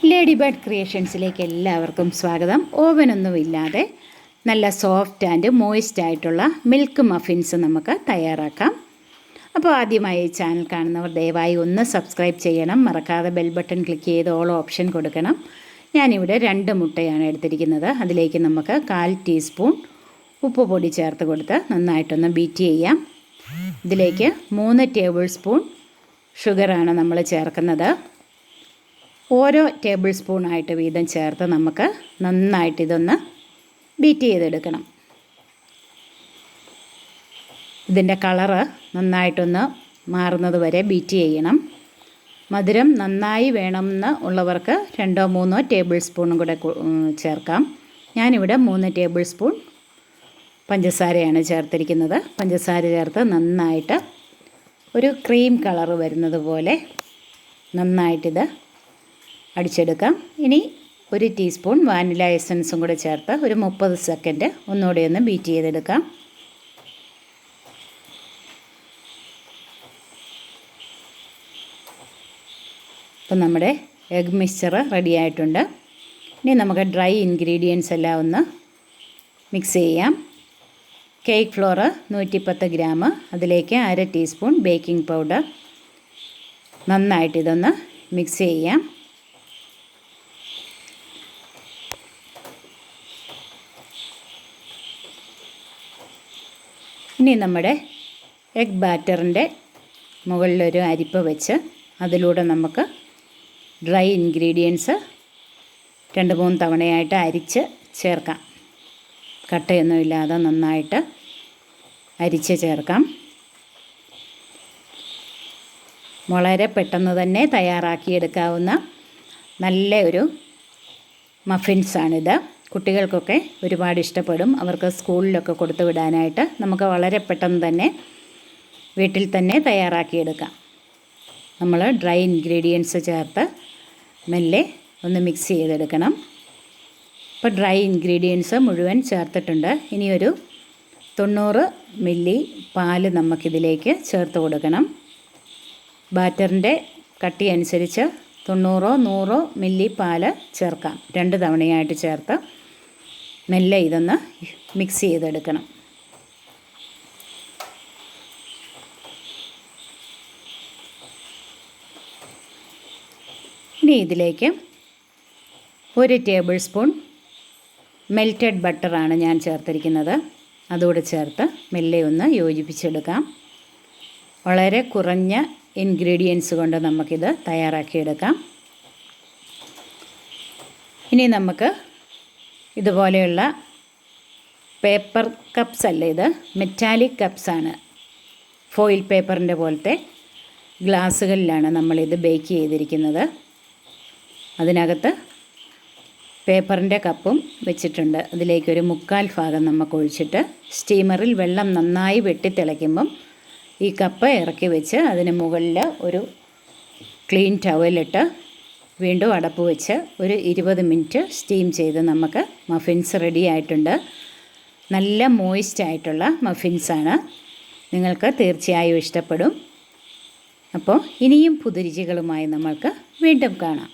Lady bird ക്രിയേഷൻസിലേക്ക് എല്ലാവർക്കും സ്വാഗതം. ഓവനൊന്നുമില്ലാതെ നല്ല സോഫ്റ്റ് ആൻഡ് മോയിസ്റ്റ് ആയിട്ടുള്ള മിൽക്ക് മഫിൻസ് നമുക്ക് തയ്യാറാക്കാം. അപ്പോൾ ആദ്യമായി ഈ ചാനൽ കാണുന്നവർ ദയവായി ഒന്ന് സബ്സ്ക്രൈബ് ചെയ്യണം. മറക്കാതെ ബെൽ ബട്ടൺ ക്ലിക്ക് ചെയ്ത് ഓൾ ഓപ്ഷൻ കൊടുക്കണം. ഞാനിവിടെ 2 മുട്ടയാണ് എടുത്തിരിക്കുന്നത്. അതിലേക്ക് നമുക്ക് 1/4 ടീസ്പൂൺ ഉപ്പ് പൊടി ചേർത്ത് കൊടുത്ത് നന്നായിട്ടൊന്ന് ബീറ്റ് ചെയ്യാം. ഇതിലേക്ക് 3 ടേബിൾ സ്പൂൺ ഷുഗറാണ് നമ്മൾ ചേർക്കുന്നത്. ഓരോ ടേബിൾ സ്പൂണായിട്ട് വീതം ചേർത്ത് നമുക്ക് നന്നായിട്ട് ഇതൊന്ന് ബീറ്റ് ചെയ്തെടുക്കണം. ഇതിൻ്റെ കളറ് നന്നായിട്ടൊന്ന് മാറുന്നത് വരെ ബീറ്റ് ചെയ്യണം. മധുരം നന്നായി വേണമെന്ന് ഉള്ളവർക്ക് 2-3 ടേബിൾ സ്പൂണും കൂടെ ചേർക്കാം. ഞാനിവിടെ 3 ടേബിൾ സ്പൂൺ പഞ്ചസാരയാണ് ചേർത്തിരിക്കുന്നത്. പഞ്ചസാര ചേർത്ത് നന്നായിട്ട് ഒരു ക്രീം കളറ് വരുന്നത് പോലെ നന്നായിട്ടിത് അടിച്ചെടുക്കാം. ഇനി 1 ടീസ്പൂൺ വാനില എസൻസും കൂടെ ചേർത്ത് ഒരു 30 സെക്കൻഡ് ഒന്നുകൂടെ ഒന്ന് ബീറ്റ് ചെയ്തെടുക്കാം. അപ്പം നമ്മുടെ എഗ് മിക്സ്ചർ റെഡി ആയിട്ടുണ്ട്. ഇനി നമുക്ക് ഡ്രൈ ഇൻഗ്രീഡിയൻസ് എല്ലാം ഒന്ന് മിക്സ് ചെയ്യാം. കേക്ക് ഫ്ലോർ 110 ഗ്രാം, അതിലേക്ക് 1/2 ടീസ്പൂൺ ബേക്കിംഗ് പൗഡർ. നന്നായിട്ടിതൊന്ന് മിക്സ് ചെയ്യാം. ഇനി നമ്മുടെ എഗ് ബാറ്ററിൻ്റെ മുകളിലൊരു അരിപ്പ വെച്ച് അതിലൂടെ നമുക്ക് ഡ്രൈ ഇൻഗ്രീഡിയൻസ് 2-3 തവണയായിട്ട് അരിച്ച് ചേർക്കാം. കട്ടയൊന്നുമില്ലാതെ നന്നായിട്ട് അരിച്ച് ചേർക്കാം. വളരെ പെട്ടെന്ന് തന്നെ തയ്യാറാക്കിയെടുക്കാവുന്ന നല്ല ഒരു മഫിൻസാണിത്. കുട്ടികൾക്കൊക്കെ ഒരുപാട് ഇഷ്ടപ്പെടും. അവർക്ക് സ്കൂളിലൊക്കെ കൊടുത്തു വിടാനായിട്ട് നമുക്ക് വളരെ പെട്ടെന്ന് തന്നെ വീട്ടിൽ തന്നെ തയ്യാറാക്കിയെടുക്കാം. നമ്മൾ ഡ്രൈ ഇൻഗ്രീഡിയൻസ് ചേർത്ത് മെല്ലെ ഒന്ന് മിക്സ് ചെയ്തെടുക്കണം. ഇപ്പോൾ ഡ്രൈ ഇൻഗ്രീഡിയൻസ് മുഴുവൻ ചേർത്തിട്ടുണ്ട്. ഇനിയൊരു 90 മില്ലി പാല് നമുക്കിതിലേക്ക് ചേർത്ത് കൊടുക്കണം. ബാറ്ററിൻ്റെ കട്ടി അനുസരിച്ച് 90-100 മില്ലി പാല് ചേർക്കാം. 2 തവണയായിട്ട് ചേർത്ത് മെല്ലെ ഇതൊന്ന് മിക്സ് ചെയ്തെടുക്കണം. ഇനി ഇതിലേക്ക് 1 ടേബിൾ സ്പൂൺ മെൽറ്റഡ് ബട്ടറാണ് ഞാൻ ചേർത്തിരിക്കുന്നത്. അതുകൂടെ ചേർത്ത് മെല്ലെ ഒന്ന് യോജിപ്പിച്ചെടുക്കാം. വളരെ കുറഞ്ഞ ഇൻഗ്രീഡിയൻസ് കൊണ്ട് നമുക്കിത് തയ്യാറാക്കിയെടുക്കാം. ഇനി നമുക്ക് ഇതുപോലെയുള്ള പേപ്പർ കപ്സ് അല്ല, ഇത് മെറ്റാലിക് കപ്സാണ്. ഫോയിൽ പേപ്പറിൻ്റെ പോലത്തെ ഗ്ലാസ്സുകളിലാണ് നമ്മളിത് ബേക്ക് ചെയ്തിരിക്കുന്നത്. അതിനകത്ത് പേപ്പറിൻ്റെ കപ്പും വെച്ചിട്ടുണ്ട്. അതിലേക്കൊരു 3/4 ഭാഗം നമുക്ക് ഒഴിച്ചിട്ട് സ്റ്റീമറിൽ വെള്ളം നന്നായി വെട്ടിത്തിളയ്ക്കുമ്പം ഈ കപ്പ് ഇറക്കി വെച്ച് അതിന് മുകളിൽ ഒരു ക്ലീൻ ടവലിട്ട് വീണ്ടും അടപ്പ് വെച്ച് ഒരു 20 മിനിറ്റ് സ്റ്റീം ചെയ്ത് നമുക്ക് മഫിൻസ് റെഡി ആയിട്ടുണ്ട്. നല്ല മോയിസ്റ്റ് ആയിട്ടുള്ള മഫിൻസാണ്. നിങ്ങൾക്ക് തീർച്ചയായും ഇഷ്ടപ്പെടും. അപ്പോൾ ഇനിയും പുതുരുചികളുമായി നമ്മൾക്ക് വീണ്ടും കാണാം.